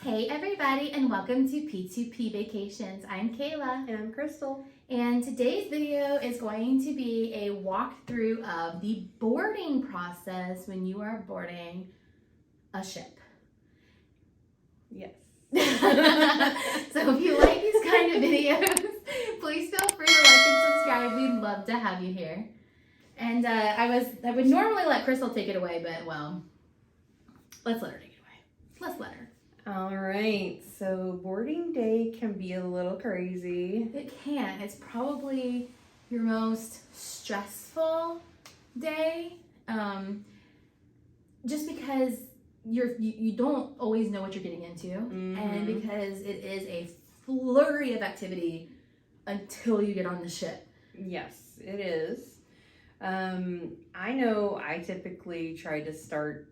Hey everybody, and welcome to P2P Vacations. I'm Kayla. And I'm Crystal. And today's video is going to be a walkthrough of the boarding process when you are boarding a ship. Yes. So if you like these kind of videos, please feel free to like and subscribe. We'd love to have you here. And I would normally let Crystal take it away, but well, let's let her take it away. Let's let her. All right. So boarding day can be a little crazy. It can. It's probably your most stressful day, just because you don't always know what you're getting into, and because it is a flurry of activity until you get on the ship. Yes, it is. I know I typically try to start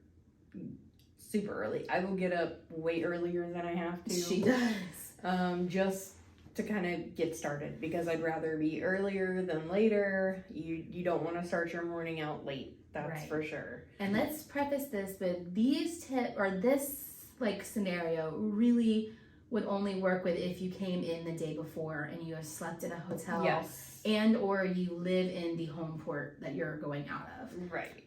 super early. I will get up way earlier than I have to. She does. Just to kind of get started, because I'd rather be earlier than later. You don't want to start your morning out late. That's Right. for sure. And let's preface this with this scenario really would only work with if you came in the day before and you have slept in a hotel. Yes. And or you live in the home port that you're going out of. Right.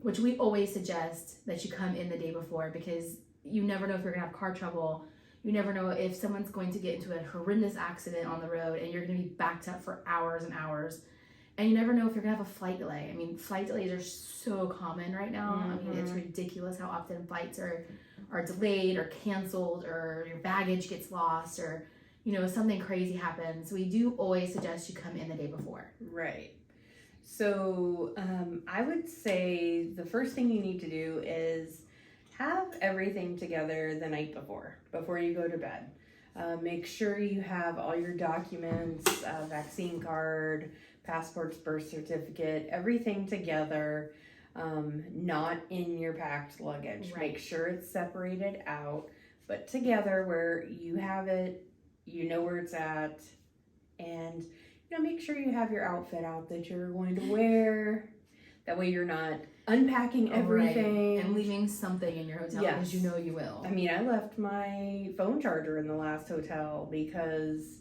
Which we always suggest that you come in the day before, because you never know if you're going to have car trouble. You never know if someone's going to get into a horrendous accident on the road and you're going to be backed up for hours and hours. And you never know if you're going to have a flight delay. I mean, flight delays are so common right now. I mean, it's ridiculous how often flights are delayed or canceled, or your baggage gets lost, or something crazy happens. We do always suggest you come in the day before. Right. So I would say the first thing you need to do is have everything together the night before you go to bed. Make sure you have all your documents, vaccine card, passports, birth certificate, everything together, not in your packed luggage. Right. Make sure it's separated out, but together where you have it, you know where it's at, and make sure you have your outfit out that you're going to wear. That way you're not unpacking everything. Right. And leaving something in your hotel, because you will. I mean, I left my phone charger in the last hotel because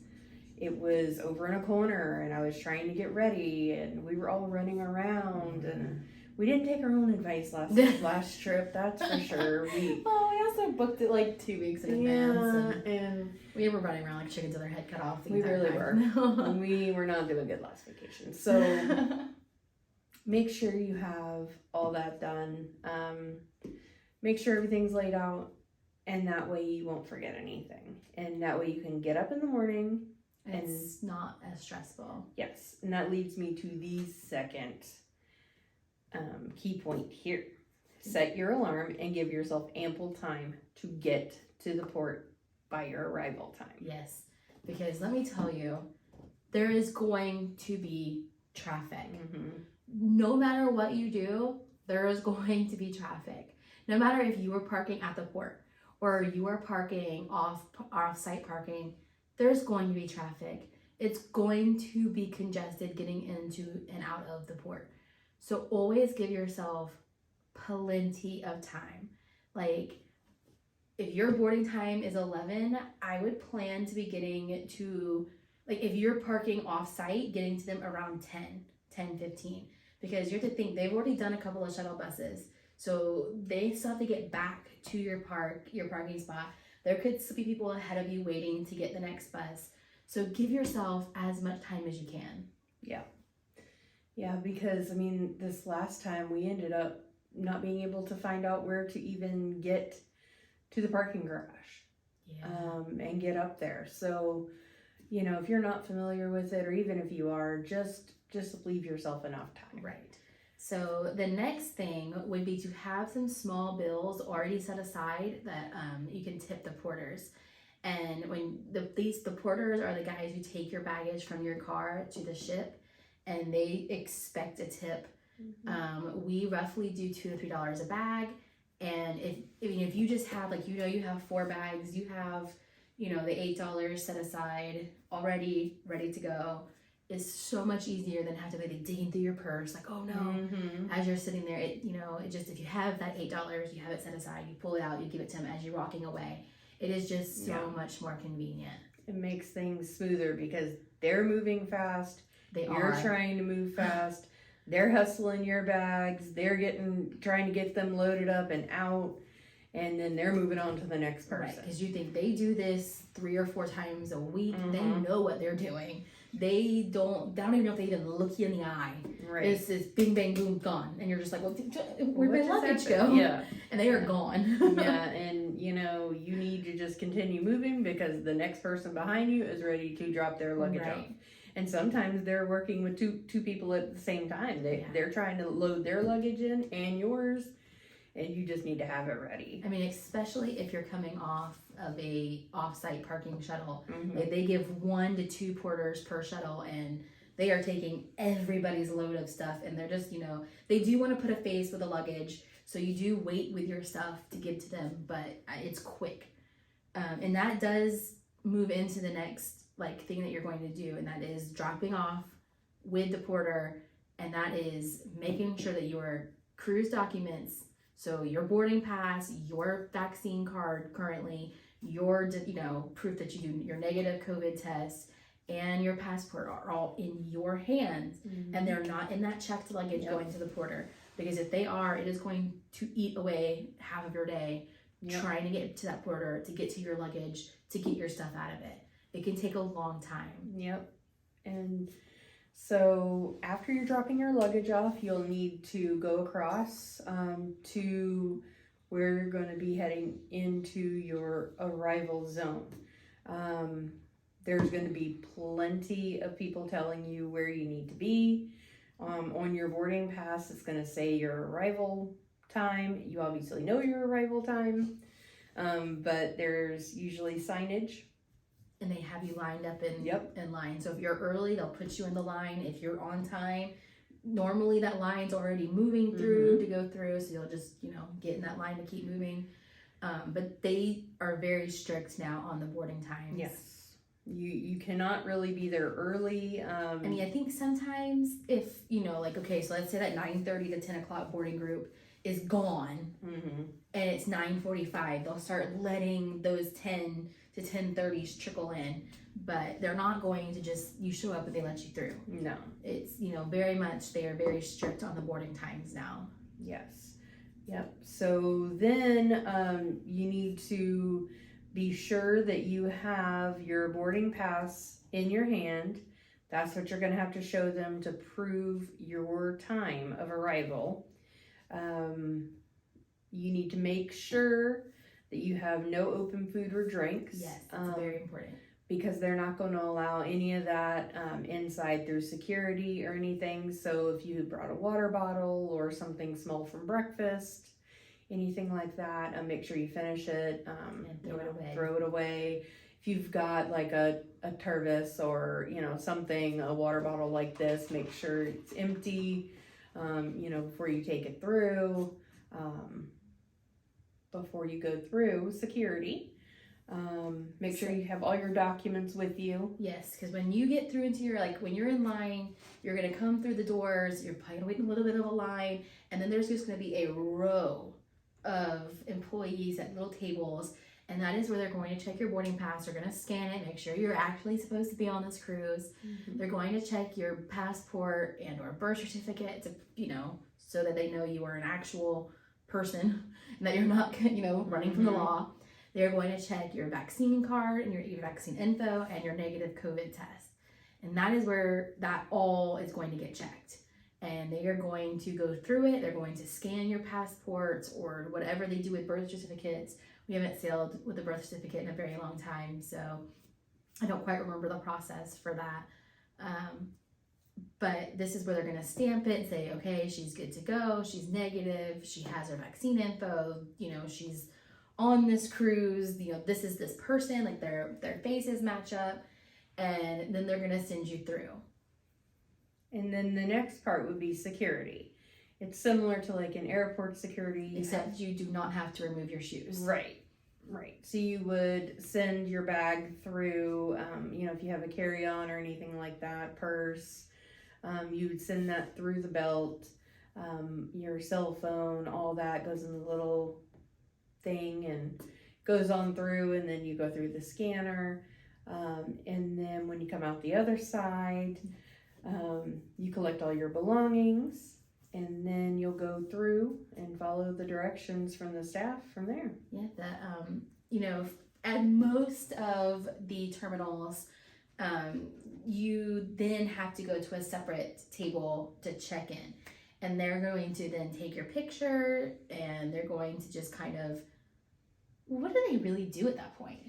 it was over in a corner and I was trying to get ready and we were all running around and we didn't take our own advice last trip, that's for sure. We also booked it like 2 weeks in advance. And we were running around like chickens with our head cut off. We really were. And we were not doing good last vacation. So make sure you have all that done. Make sure everything's laid out, and that way you won't forget anything. And that way you can get up in the morning. And it's not as stressful. Yes. And that leads me to the second key point here. Set your alarm and give yourself ample time to get to the port by your arrival time. Yes, because let me tell you, there is going to be traffic. No matter what you do, there is going to be traffic. No matter if you were parking at the port or you are parking off-site parking, there's going to be traffic. It's going to be congested getting into and out of the port. So always give yourself plenty of time. Like, if your boarding time is 11, I would plan to be getting to, if you're parking off-site, getting to them around 10:15. Because you have to think, they've already done a couple of shuttle buses. So they still have to get back to your parking spot. There could still be people ahead of you waiting to get the next bus. So give yourself as much time as you can. Yeah, because, I mean, this last time we ended up not being able to find out where to even get to the parking garage. And get up there. So, if you're not familiar with it, or even if you are, just leave yourself enough time. Right. So the next thing would be to have some small bills already set aside that you can tip the porters. And when the porters are the guys who take your baggage from your car to the ship, and they expect a tip. We roughly do $2 to $3 a bag. And if you just have you have 4 bags, you have the $8 set aside already ready to go. Is so much easier than have to be digging through your purse, like, oh no, as you're sitting there. It just, if you have that $8, you have it set aside, you pull it out, you give it to them as you're walking away. It is just so Yeah. much more convenient. It makes things smoother because they're moving fast. They You're are. trying to move fast. They're hustling your bags. They're trying to get them loaded up and out, and then they're moving on to the next Right, person. because you think they do this 3 or 4 times a week. They Mhm. know what they're doing. They don't even know if they even look you in the eye. Right. It's just bing, bang, boom, gone. And you're just like, well, where'd What my just luggage happened? go? Yeah. And they are gone. Yeah, and you need to just continue moving because the next person behind you is ready to drop their luggage Right. off. And sometimes they're working with two people at the same time. They're trying to load their luggage in and yours, and you just need to have it ready. I mean, especially if you're coming off of a off-site parking shuttle. Mhm. Like, they give 1 to 2 porters per shuttle, and they are taking everybody's load of stuff, and they're just, they do want to put a face with the luggage, so you do wait with your stuff to give to them, but it's quick. And that does move into the next thing that you're going to do, and that is dropping off with the porter, and that is making sure that your cruise documents, so your boarding pass, your vaccine card currently, your proof that you do your negative COVID test, and your passport are all in your hands, and they're not in that checked luggage going to the porter, because if they are, it is going to eat away half of your day trying to get to that porter, to get to your luggage, to get your stuff out of it. It can take a long time. Yep. And so after you're dropping your luggage off, you'll need to go across to where you're going to be heading into your arrival zone. There's going to be plenty of people telling you where you need to be. On your boarding pass, it's going to say your arrival time. You obviously know your arrival time, but there's usually signage. And they have you lined up in line. So if you're early, they'll put you in the line. If you're on time, normally that line's already moving through to go through. So you'll just, get in that line to keep moving. But they are very strict now on the boarding times. Yes. You cannot really be there early. I mean, I think sometimes if, okay, so let's say that 9:30 to 10 o'clock boarding group is gone and it's 9:45, they'll start letting those 10 to 10:30s trickle in, but they're not going to just, you show up and they let you through. No. It's, very much, they are very strict on the boarding times now. Yes. Yep. So then you need to be sure that you have your boarding pass in your hand. That's what you're going to have to show them to prove your time of arrival. You need to make sure that you have no open food or drinks. Yes, that's very important. Because they're not going to allow any of that inside through security or anything. So if you brought a water bottle or something small from breakfast, anything like that, make sure you finish it And throw it away. If you've got like a Tervis or something, a water bottle like this, make sure it's empty before you take it through, before you go through security. Make sure you have all your documents with you. Yes, because when you get through into your, when you're in line, you're going to come through the doors, you're probably going to wait in a little bit of a line, and then there's just going to be a row of employees at little tables, and that is where they're going to check your boarding pass. They're going to scan it, make sure you're actually supposed to be on this cruise. They're going to check your passport and or birth certificate to, so that they know you are an actual person and that you're not, running from the law. They're going to check your vaccine card and your vaccine info and your negative COVID test. And that is where that all is going to get checked. And they are going to go through it. They're going to scan your passports or whatever they do with birth certificates. We haven't sailed with a birth certificate in a very long time, so I don't quite remember the process for that. But this is where they're going to stamp it and say, okay, she's good to go. She's negative. She has her vaccine info. She's on this cruise, this is this person, their faces match up, and then they're gonna send you through. And then the next part would be security. It's similar to like an airport security. Except you do not have to remove your shoes. Right. So you would send your bag through, if you have a carry-on or anything like that, purse, you would send that through the belt, your cell phone, all that goes in the little thing, and goes on through, and then you go through the scanner. And then when you come out the other side, you collect all your belongings, and then you'll go through and follow the directions from the staff from there. Yeah, that you know, at most of the terminals, you then have to go to a separate table to check in, and they're going to then take your picture, and they're going to just kind of, what do they really do at that point?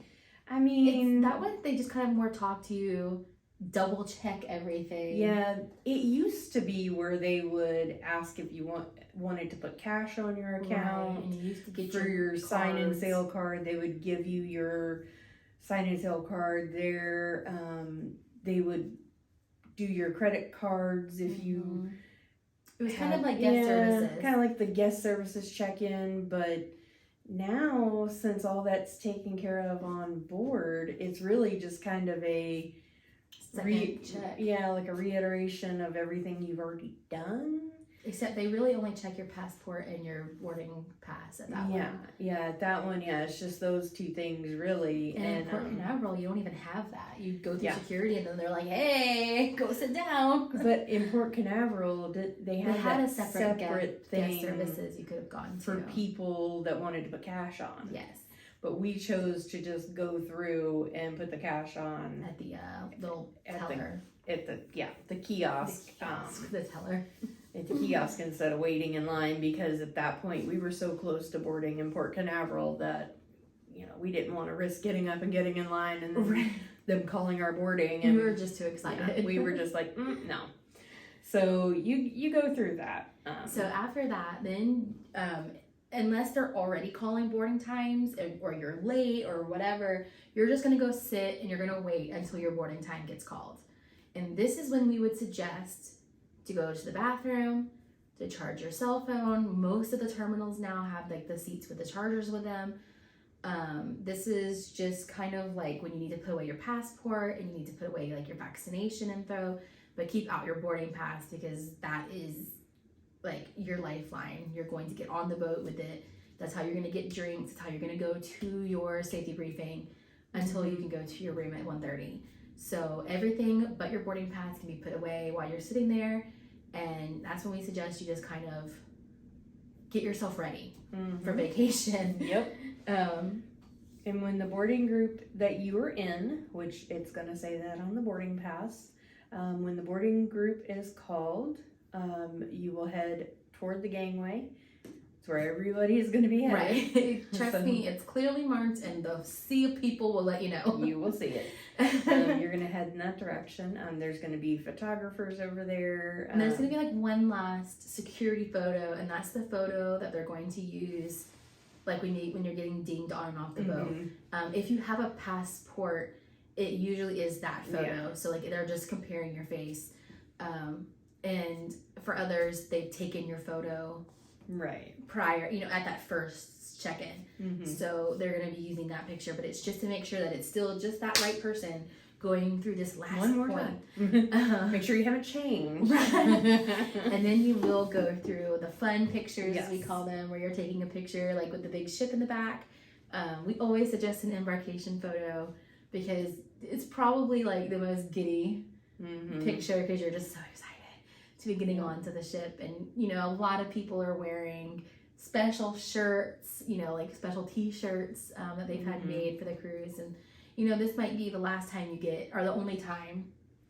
I mean, That one, they just kind of more talk to you, double check everything. yeah, it used to be where they would ask if you wanted to put cash on your account. Right, and you used to get for your sign and cards. sale card. They would give you your sign and sale card there. They would do your credit cards if you. It was kind of like guest services. Kind of like the guest services check-in, but now since all that's taken care of on board, it's really just kind of a check. Yeah, like a reiteration of everything you've already done. Except they really only check your passport and your boarding pass at that one. Yeah, at that one, it's just those two things really. And in Port Canaveral, you don't even have that. You go through security, and then they're like, "Hey, go sit down." But in Port Canaveral, they had a a separate thing guest services you could have gone to for people that wanted to put cash on. Yes. But we chose to just go through and put the cash on at the little teller. At the kiosk. The teller. At the kiosk instead of waiting in line, because at that point we were so close to boarding in Port Canaveral that, we didn't want to risk getting up and getting in line and then them calling our boarding. And we were just too excited. We were just like, no. So you go through that. So after that, then unless they're already calling boarding times or you're late or whatever, you're just going to go sit and you're going to wait until your boarding time gets called. And this is when we would suggest to go to the bathroom, to charge your cell phone. Most of the terminals now have like the seats with the chargers with them. This is just kind of like when you need to put away your passport and you need to put away like your vaccination info, but keep out your boarding pass, because that is like your lifeline. You're going to get on the boat with it. That's how you're going to get drinks. That's how you're going to go to your safety briefing until you can go to your room at 1:30. So everything but your boarding pass can be put away while you're sitting there, and that's when we suggest you just kind of get yourself ready for vacation. Yep. And when the boarding group that you are in, which it's going to say that on the boarding pass, when the boarding group is called, you will head toward the gangway. It's where everybody is going to be headed. Right. Trust me, it's clearly marked, and the sea of people will let you know. You will see it. You're going to head in that direction. There's going to be photographers over there. And there's going to be like one last security photo, and that's the photo that they're going to use like when you're getting dinged on and off the boat. If you have a passport, it usually is that photo. Yeah. So like they're just comparing your face. And for others, they've taken your photo prior, at that first check-in. So they're going to be using that picture, but it's just to make sure that it's still just that right person going through this last one more time. Make sure you haven't changed. And then you will go through the fun pictures, as we call them, where you're taking a picture like with the big ship in the back. We always suggest an embarkation photo because it's probably like the most giddy picture, because you're just so excited to be getting onto the ship. And a lot of people are wearing special shirts, like special t-shirts that they've had made for the cruise. And this might be the last time you get, or the only time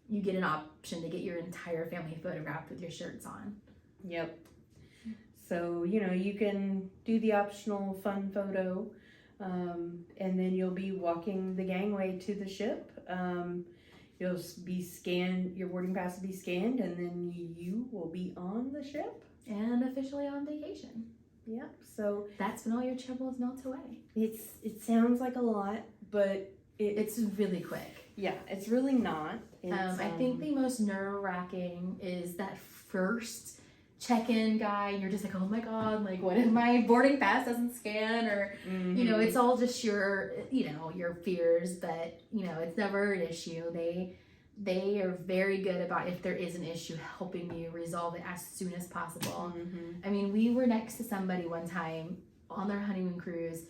you get an option to get your entire family photographed with your shirts on. Yep. So you can do the optional fun photo, and then you'll be walking the gangway to the ship. You'll be scanned, your boarding pass will be scanned, and then you will be on the ship. And officially on vacation. Yep. So that's when all your troubles melt away. It sounds like a lot, but it's really quick. Yeah, it's really not. I think the most nerve-wracking is that first check-in guy, and you're just like, oh my god, like what if my boarding pass doesn't scan, or it's all just your your fears, but it's never an issue. They are very good about, if there is an issue, helping you resolve it as soon as possible. I mean, we were next to somebody one time on their honeymoon cruise,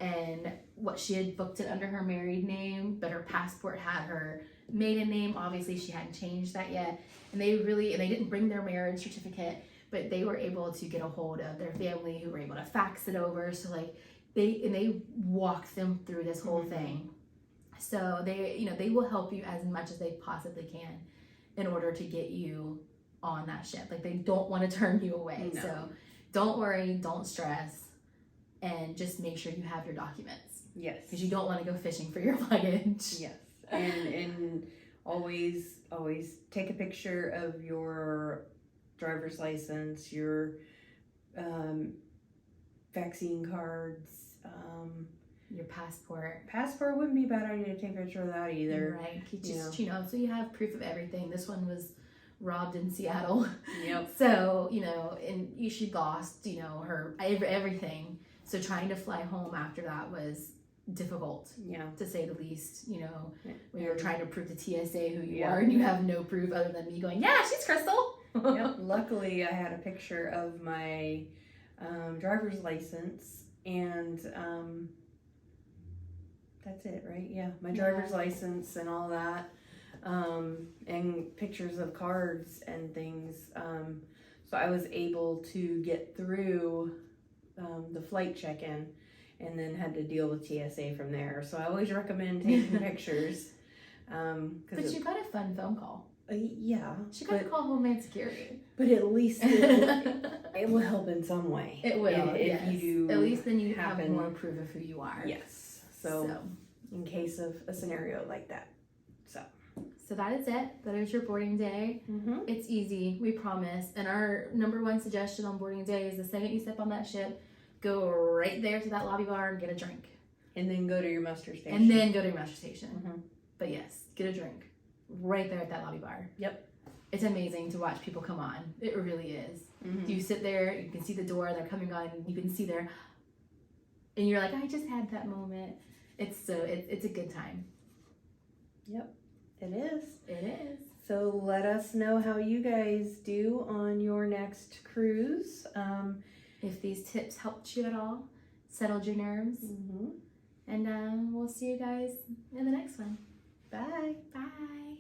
and what she had booked it under her married name, but her passport had her maiden name. Obviously, she hadn't changed that yet, and they didn't bring their marriage certificate, but they were able to get a hold of their family, who were able to fax it over. So like they walked them through this whole thing. So they will help you as much as they possibly can in order to get you on that ship. Like, they don't want to turn you away. No. So don't worry, don't stress, and just make sure you have your documents, Yes. because you don't want to go fishing for your luggage. Yes. And always take a picture of your driver's license, your vaccine cards, Your passport. passport wouldn't be a bad idea to take a picture of that either. Right. You just, so you have proof of everything. This one was robbed in Seattle. Yep. So, and she lost, her everything. So trying to fly home after that was difficult, Yeah. to say the least. When you're And- trying to prove to TSA who you Yeah. are, and you have no proof other than me going, yeah, she's Crystal. Yep. Luckily, I had a picture of my driver's license, and that's it, right? Yeah, my driver's license and all that, and pictures of cards and things. So I was able to get through the flight check-in, and then had to deal with TSA from there. So I always recommend taking pictures. But you got a fun phone call. Yeah, She got to call Homeland Security. but at least it will help in some way. It will, If yes. you do, At least then you happen- have more proof of who you are. yes. So in case of a scenario like that. So that is it. That is your boarding day. Mm-hmm. It's easy, we promise. And our number one suggestion on boarding day is the second you step on that ship, go right there to that lobby bar and get a drink. And then go to your muster station. And then go to your muster station. Mhm. But yes, get a drink right there at that lobby bar. Yep. It's amazing to watch people come on. It really is. Mhm. You sit there, you can see the door, they're coming on, you can see their, and you're like, I just had that moment. It's a good time. It is. It is. So let us know how you guys do on your next cruise. If these tips helped you at all, settled your nerves, Mm-hmm. and we'll see you guys in the next one. Bye. Bye.